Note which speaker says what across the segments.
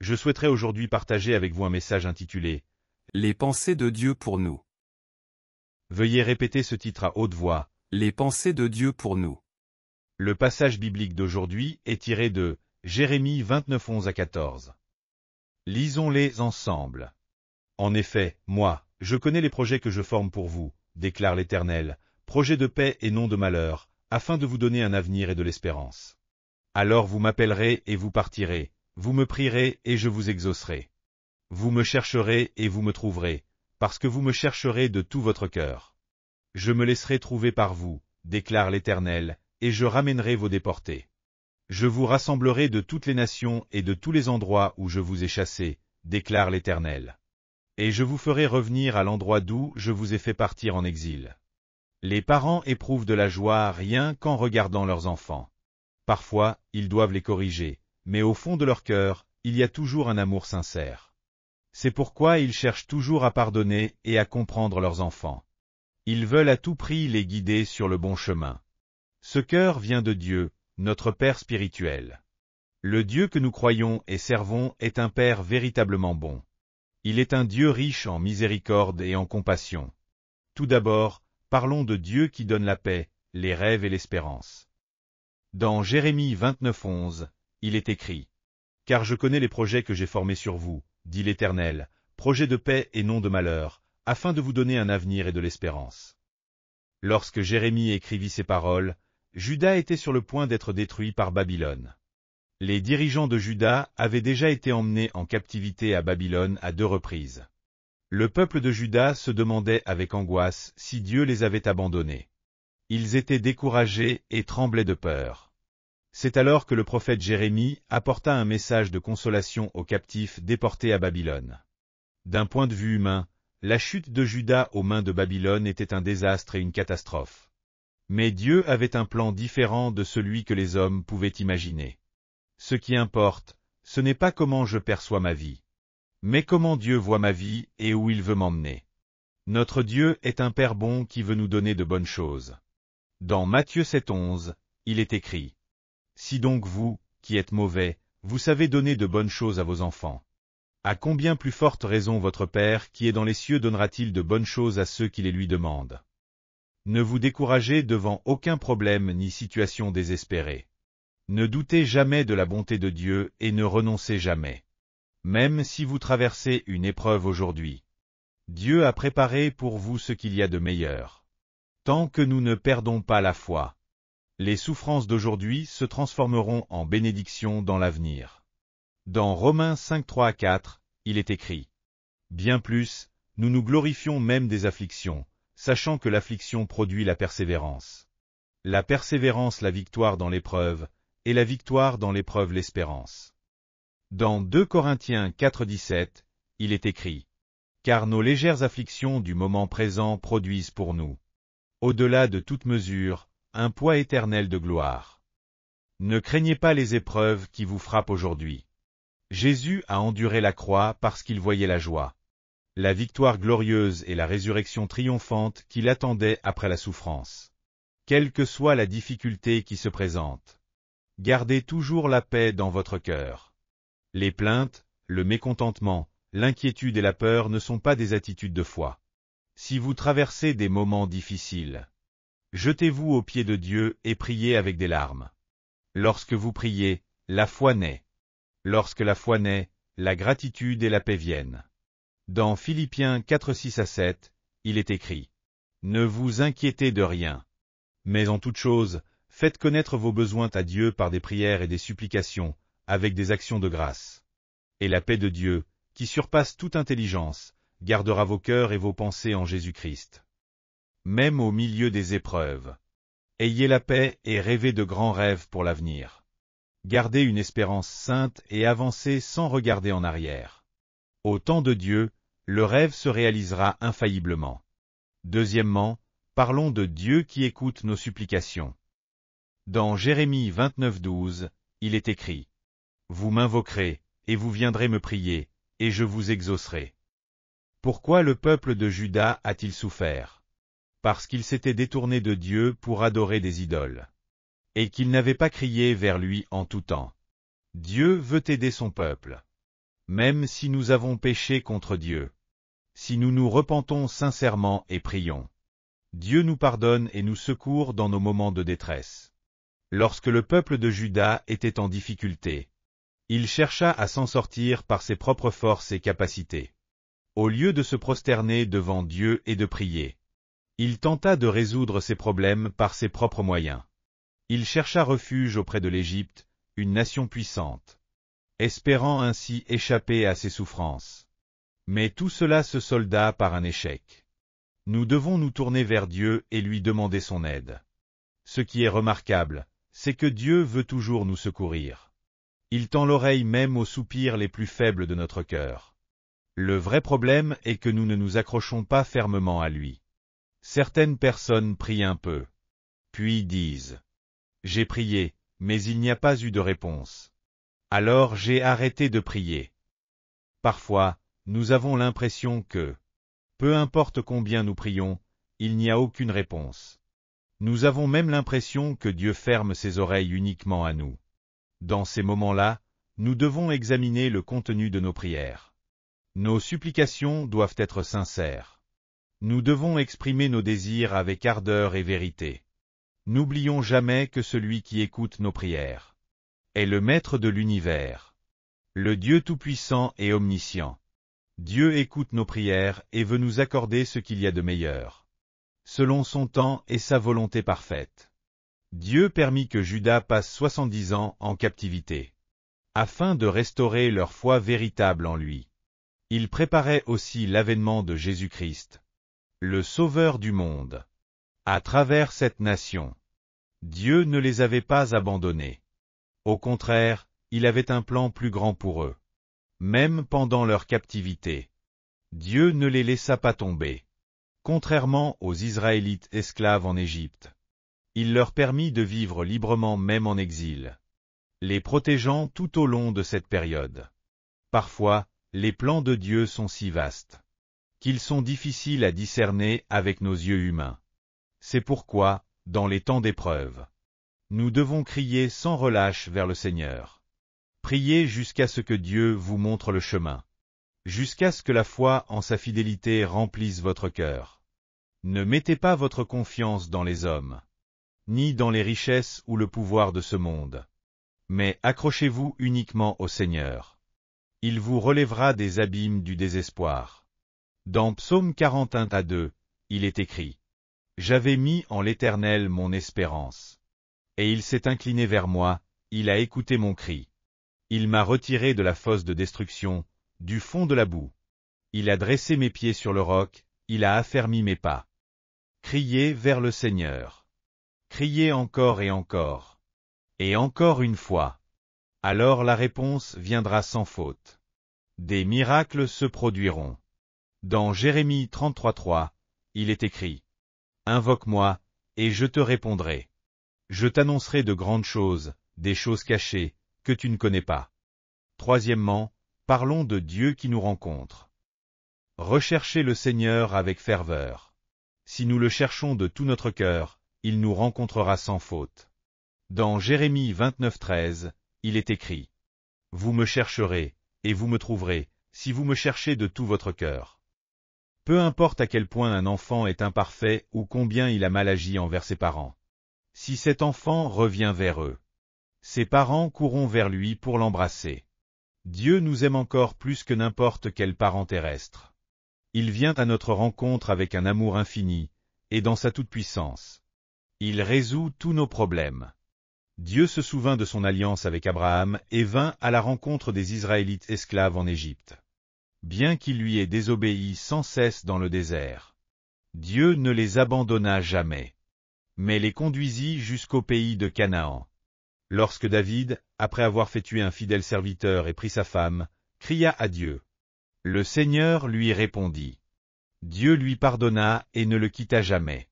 Speaker 1: je souhaiterais aujourd'hui partager avec vous un message intitulé
Speaker 2: « Les pensées de Dieu pour nous ».
Speaker 1: Veuillez répéter ce titre à haute voix.
Speaker 2: Les pensées de Dieu pour nous.
Speaker 1: Le passage biblique d'aujourd'hui est tiré de Jérémie 29, 11 à 14. Lisons-les ensemble. En effet, moi, je connais les projets que je forme pour vous, déclare l'Éternel, projets de paix et non de malheur, afin de vous donner un avenir et de l'espérance. Alors vous m'appellerez et vous partirez, vous me prierez et je vous exaucerai. Vous me chercherez et vous me trouverez, parce que vous me chercherez de tout votre cœur. Je me laisserai trouver par vous, déclare l'Éternel, et je ramènerai vos déportés. Je vous rassemblerai de toutes les nations et de tous les endroits où je vous ai chassés, déclare l'Éternel. Et je vous ferai revenir à l'endroit d'où je vous ai fait partir en exil. Les parents éprouvent de la joie rien qu'en regardant leurs enfants. Parfois, ils doivent les corriger, mais au fond de leur cœur, il y a toujours un amour sincère. C'est pourquoi ils cherchent toujours à pardonner et à comprendre leurs enfants. Ils veulent à tout prix les guider sur le bon chemin. Ce cœur vient de Dieu, notre Père spirituel. Le Dieu que nous croyons et servons est un Père véritablement bon. Il est un Dieu riche en miséricorde et en compassion. Tout d'abord, parlons de Dieu qui donne la paix, les rêves et l'espérance. Dans Jérémie 29, 11, il est écrit « Car je connais les projets que j'ai formés sur vous, dit l'Éternel, projets de paix et non de malheur, afin de vous donner un avenir et de l'espérance. » Lorsque Jérémie écrivit ces paroles, Juda était sur le point d'être détruit par Babylone. Les dirigeants de Juda avaient déjà été emmenés en captivité à Babylone à 2 reprises. Le peuple de Juda se demandait avec angoisse si Dieu les avait abandonnés. Ils étaient découragés et tremblaient de peur. C'est alors que le prophète Jérémie apporta un message de consolation aux captifs déportés à Babylone. D'un point de vue humain, la chute de Juda aux mains de Babylone était un désastre et une catastrophe. Mais Dieu avait un plan différent de celui que les hommes pouvaient imaginer. Ce qui importe, ce n'est pas comment je perçois ma vie, mais comment Dieu voit ma vie et où il veut m'emmener. Notre Dieu est un Père bon qui veut nous donner de bonnes choses. Dans Matthieu 7, 11, il est écrit « Si donc vous, qui êtes mauvais, vous savez donner de bonnes choses à vos enfants, à combien plus forte raison votre Père qui est dans les cieux donnera-t-il de bonnes choses à ceux qui les lui demandent. » Ne vous découragez devant aucun problème ni situation désespérée. Ne doutez jamais de la bonté de Dieu et ne renoncez jamais. Même si vous traversez une épreuve aujourd'hui, Dieu a préparé pour vous ce qu'il y a de meilleur. Tant que nous ne perdons pas la foi, les souffrances d'aujourd'hui se transformeront en bénédictions dans l'avenir. Dans Romains 5, 3 à 4, il est écrit « Bien plus, nous nous glorifions même des afflictions, sachant que l'affliction produit la persévérance. La persévérance la victoire dans l'épreuve, et la victoire dans l'épreuve l'espérance. » Dans 2 Corinthiens 4, 17, il est écrit « Car nos légères afflictions du moment présent produisent pour nous, au-delà de toute mesure, un poids éternel de gloire. » Ne craignez pas les épreuves qui vous frappent aujourd'hui. Jésus a enduré la croix parce qu'il voyait la joie, la victoire glorieuse et la résurrection triomphante qui l'attendaient après la souffrance. Quelle que soit la difficulté qui se présente, gardez toujours la paix dans votre cœur. Les plaintes, le mécontentement, l'inquiétude et la peur ne sont pas des attitudes de foi. Si vous traversez des moments difficiles, jetez-vous aux pieds de Dieu et priez avec des larmes. Lorsque vous priez, la foi naît. Lorsque la foi naît, la gratitude et la paix viennent. Dans Philippiens 4, 6 à 7, il est écrit « Ne vous inquiétez de rien, mais en toute chose, faites connaître vos besoins à Dieu par des prières et des supplications, avec des actions de grâce. Et la paix de Dieu, qui surpasse toute intelligence, gardera vos cœurs et vos pensées en Jésus-Christ. » Même au milieu des épreuves, ayez la paix et rêvez de grands rêves pour l'avenir. Gardez une espérance sainte et avancez sans regarder en arrière. Au temps de Dieu, le rêve se réalisera infailliblement. Deuxièmement, parlons de Dieu qui écoute nos supplications. Dans Jérémie 29, 12, il est écrit « Vous m'invoquerez, et vous viendrez me prier, et je vous exaucerai. » Pourquoi le peuple de Juda a-t-il souffert? Parce qu'il s'était détourné de Dieu pour adorer des idoles, et qu'il n'avait pas crié vers lui en tout temps. Dieu veut aider son peuple. même si nous avons péché contre Dieu. Si nous nous repentons sincèrement et prions, Dieu nous pardonne et nous secourt dans nos moments de détresse. Lorsque le peuple de Juda était en difficulté, il chercha à s'en sortir par ses propres forces et capacités. Au lieu de se prosterner devant Dieu et de prier, il tenta de résoudre ses problèmes par ses propres moyens. Il chercha refuge auprès de l'Égypte, une nation puissante, espérant ainsi échapper à ses souffrances. Mais tout cela se solda par un échec. Nous devons nous tourner vers Dieu et lui demander son aide. Ce qui est remarquable, c'est que Dieu veut toujours nous secourir. Il tend l'oreille même aux soupirs les plus faibles de notre cœur. Le vrai problème est que nous ne nous accrochons pas fermement à lui. Certaines personnes prient un peu, puis disent « J'ai prié, mais il n'y a pas eu de réponse. Alors j'ai arrêté de prier. » Parfois, nous avons l'impression que, peu importe combien nous prions, il n'y a aucune réponse. Nous avons même l'impression que Dieu ferme ses oreilles uniquement à nous. Dans ces moments-là, nous devons examiner le contenu de nos prières. Nos supplications doivent être sincères. Nous devons exprimer nos désirs avec ardeur et vérité. N'oublions jamais que celui qui écoute nos prières est le Maître de l'univers, le Dieu tout-puissant et omniscient. Dieu écoute nos prières et veut nous accorder ce qu'il y a de meilleur, selon son temps et sa volonté parfaite. Dieu permit que Juda passe 70 ans en captivité, afin de restaurer leur foi véritable en lui. Il préparait aussi l'avènement de Jésus-Christ, le Sauveur du monde. À travers cette nation, Dieu ne les avait pas abandonnés. Au contraire, il avait un plan plus grand pour eux. Même pendant leur captivité, Dieu ne les laissa pas tomber. Contrairement aux Israélites esclaves en Égypte, il leur permit de vivre librement même en exil, les protégeant tout au long de cette période. Parfois, les plans de Dieu sont si vastes qu'ils sont difficiles à discerner avec nos yeux humains. C'est pourquoi, dans les temps d'épreuve, nous devons crier sans relâche vers le Seigneur. Priez jusqu'à ce que Dieu vous montre le chemin, jusqu'à ce que la foi en sa fidélité remplisse votre cœur. Ne mettez pas votre confiance dans les hommes, ni dans les richesses ou le pouvoir de ce monde, mais accrochez-vous uniquement au Seigneur. Il vous relèvera des abîmes du désespoir. Dans Psaume 41-2, il est écrit « J'avais mis en l'Éternel mon espérance. Et il s'est incliné vers moi, il a écouté mon cri. Il m'a retiré de la fosse de destruction, du fond de la boue. Il a dressé mes pieds sur le roc, il a affermi mes pas. » Criez vers le Seigneur. Criez encore et encore. Et encore une fois. Alors la réponse viendra sans faute. Des miracles se produiront. Dans Jérémie 33:3, il est écrit « Invoque-moi, et je te répondrai. Je t'annoncerai de grandes choses, des choses cachées, que tu ne connais pas. » Troisièmement, parlons de Dieu qui nous rencontre. Recherchez le Seigneur avec ferveur. Si nous le cherchons de tout notre cœur, il nous rencontrera sans faute. Dans Jérémie 29:13, il est écrit « Vous me chercherez, et vous me trouverez, si vous me cherchez de tout votre cœur. » Peu importe à quel point un enfant est imparfait ou combien il a mal agi envers ses parents. Si cet enfant revient vers eux, ses parents courront vers lui pour l'embrasser. Dieu nous aime encore plus que n'importe quel parent terrestre. Il vient à notre rencontre avec un amour infini, et dans sa toute-puissance. Il résout tous nos problèmes. Dieu se souvint de son alliance avec Abraham et vint à la rencontre des Israélites esclaves en Égypte. Bien qu'il lui ait désobéi sans cesse dans le désert, Dieu ne les abandonna jamais, mais les conduisit jusqu'au pays de Canaan. Lorsque David, après avoir fait tuer un fidèle serviteur et pris sa femme, cria à Dieu, le Seigneur lui répondit. Dieu lui pardonna et ne le quitta jamais.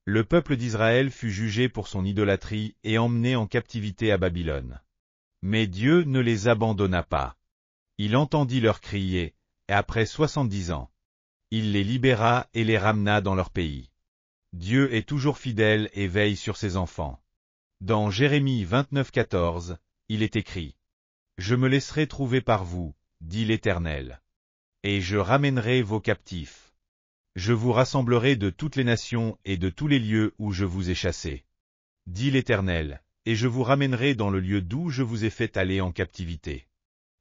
Speaker 1: Le peuple d'Israël fut jugé pour son idolâtrie et emmené en captivité à Babylone. Mais Dieu ne les abandonna pas. Il entendit leurs cris et après 70 ans, il les libéra et les ramena dans leur pays. Dieu est toujours fidèle et veille sur ses enfants. Dans Jérémie 29:14, il est écrit « Je me laisserai trouver par vous, dit l'Éternel. Et je ramènerai vos captifs. Je vous rassemblerai de toutes les nations et de tous les lieux où je vous ai chassés. Dit l'Éternel, et je vous ramènerai dans le lieu d'où je vous ai fait aller en captivité.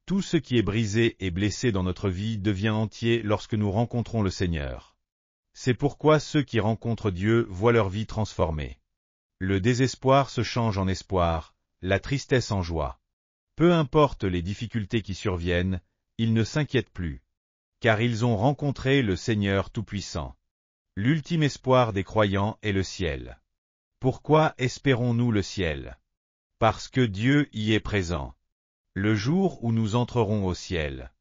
Speaker 1: Tout ce qui est brisé et blessé dans notre vie devient entier lorsque nous rencontrons le Seigneur. C'est pourquoi ceux qui rencontrent Dieu voient leur vie transformée. Le désespoir se change en espoir, la tristesse en joie. Peu importe les difficultés qui surviennent, ils ne s'inquiètent plus. Car ils ont rencontré le Seigneur Tout-Puissant. L'ultime espoir des croyants est le ciel. Pourquoi espérons-nous le ciel? Parce que Dieu y est présent. Le jour où nous entrerons au ciel.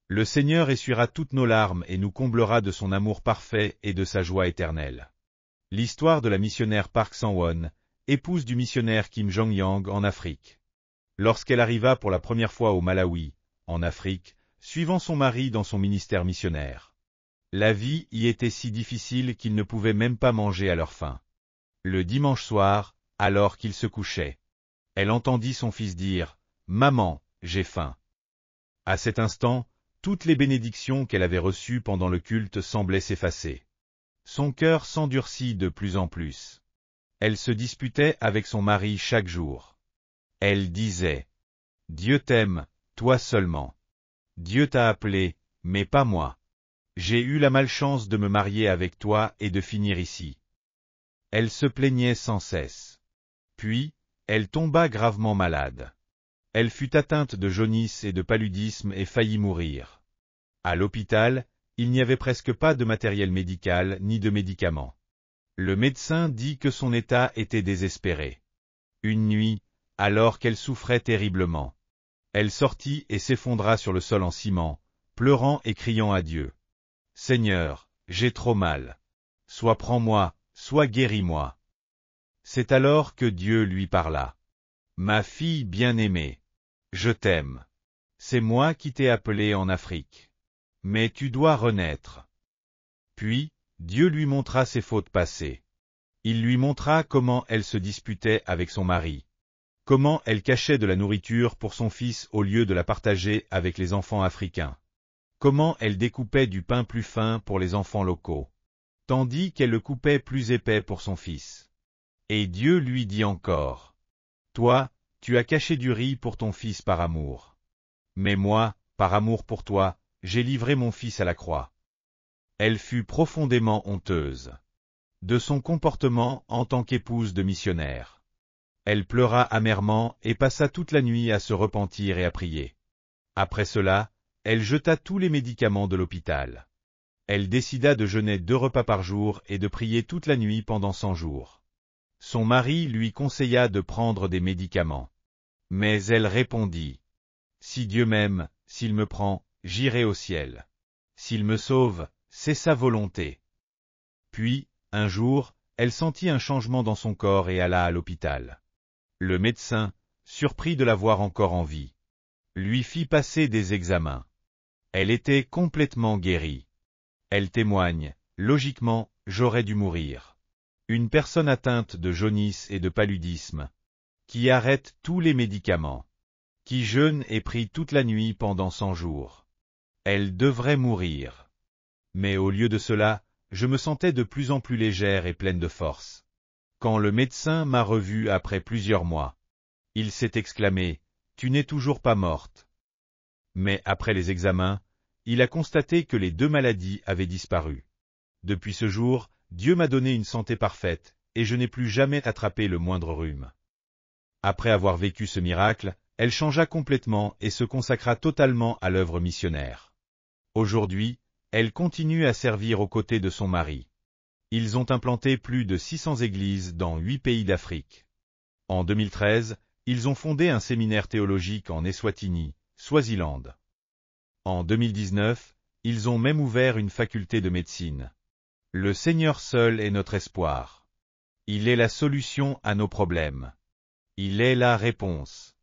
Speaker 1: Le Seigneur essuiera toutes nos larmes et nous comblera de son amour parfait et de sa joie éternelle. L'histoire de la missionnaire Park Sang-won, épouse du missionnaire Kim Jong-yang en Afrique. Lorsqu'elle arriva pour la première fois au Malawi, en Afrique, suivant son mari dans son ministère missionnaire. La vie y était si difficile qu'ils ne pouvaient même pas manger à leur faim. Le dimanche soir, alors qu'il se couchait, elle entendit son fils dire « Maman, j'ai faim ». À cet instant, toutes les bénédictions qu'elle avait reçues pendant le culte semblaient s'effacer. Son cœur s'endurcit de plus en plus. Elle se disputait avec son mari chaque jour. Elle disait « Dieu t'aime, toi seulement. Dieu t'a appelé, mais pas moi. J'ai eu la malchance de me marier avec toi et de finir ici. » Elle se plaignait sans cesse. Puis, elle tomba gravement malade. Elle fut atteinte de jaunisse et de paludisme et faillit mourir. À l'hôpital, il n'y avait presque pas de matériel médical ni de médicaments. Le médecin dit que son état était désespéré. Une nuit, alors qu'elle souffrait terriblement, elle sortit et s'effondra sur le sol en ciment, pleurant et criant à Dieu. « Seigneur, j'ai trop mal. Soit prends-moi, soit guéris-moi. » C'est alors que Dieu lui parla. « Ma fille bien-aimée, je t'aime. C'est moi qui t'ai appelée en Afrique. Mais tu dois renaître. » Puis, Dieu lui montra ses fautes passées. Il lui montra comment elle se disputait avec son mari. Comment elle cachait de la nourriture pour son fils au lieu de la partager avec les enfants africains. Comment elle découpait du pain plus fin pour les enfants locaux, tandis qu'elle le coupait plus épais pour son fils. Et Dieu lui dit encore, « Toi, tu as caché du riz pour ton fils par amour. Mais moi, par amour pour toi, j'ai livré mon fils à la croix. » Elle fut profondément honteuse de son comportement en tant qu'épouse de missionnaire. Elle pleura amèrement et passa toute la nuit à se repentir et à prier. Après cela, elle jeta tous les médicaments de l'hôpital. Elle décida de jeûner 2 repas par jour et de prier toute la nuit pendant 100 jours. Son mari lui conseilla de prendre des médicaments. Mais elle répondit, « Si Dieu m'aime, s'il me prend, j'irai au ciel. S'il me sauve, c'est sa volonté. » Puis, un jour, elle sentit un changement dans son corps et alla à l'hôpital. Le médecin, surpris de la voir encore en vie, lui fit passer des examens. Elle était complètement guérie. Elle témoigne, logiquement, j'aurais dû mourir. Une personne atteinte de jaunisse et de paludisme, qui arrête tous les médicaments, qui jeûne et prie toute la nuit pendant 100 jours. Elle devrait mourir. Mais au lieu de cela, je me sentais de plus en plus légère et pleine de force. Quand le médecin m'a revue après plusieurs mois, il s'est exclamé, « Tu n'es toujours pas morte. » Mais après les examens, il a constaté que les 2 maladies avaient disparu. Depuis ce jour, Dieu m'a donné une santé parfaite, et je n'ai plus jamais attrapé le moindre rhume. Après avoir vécu ce miracle, elle changea complètement et se consacra totalement à l'œuvre missionnaire. Aujourd'hui, elle continue à servir aux côtés de son mari. Ils ont implanté plus de 600 églises dans 8 pays d'Afrique. En 2013, ils ont fondé un séminaire théologique en Eswatini, Swaziland. En 2019, ils ont même ouvert une faculté de médecine. Le Seigneur seul est notre espoir. Il est la solution à nos problèmes. Il est la réponse.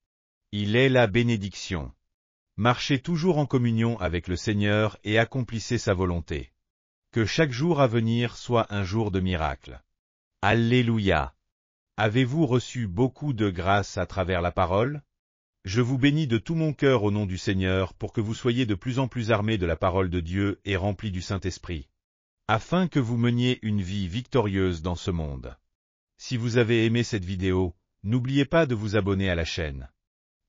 Speaker 1: Il est la bénédiction. Marchez toujours en communion avec le Seigneur et accomplissez sa volonté. Que chaque jour à venir soit un jour de miracle. Alléluia. Avez-vous reçu beaucoup de grâce à travers la parole? Je vous bénis de tout mon cœur au nom du Seigneur pour que vous soyez de plus en plus armés de la parole de Dieu et remplis du Saint-Esprit, afin que vous meniez une vie victorieuse dans ce monde. Si vous avez aimé cette vidéo, n'oubliez pas de vous abonner à la chaîne,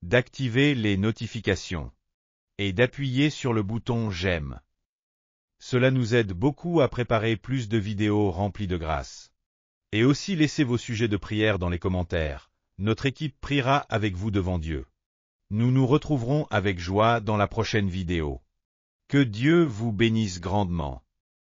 Speaker 1: d'activer les notifications et d'appuyer sur le bouton j'aime. Cela nous aide beaucoup à préparer plus de vidéos remplies de grâce. Et aussi laissez vos sujets de prière dans les commentaires. Notre équipe priera avec vous devant Dieu. Nous nous retrouverons avec joie dans la prochaine vidéo. Que Dieu vous bénisse grandement.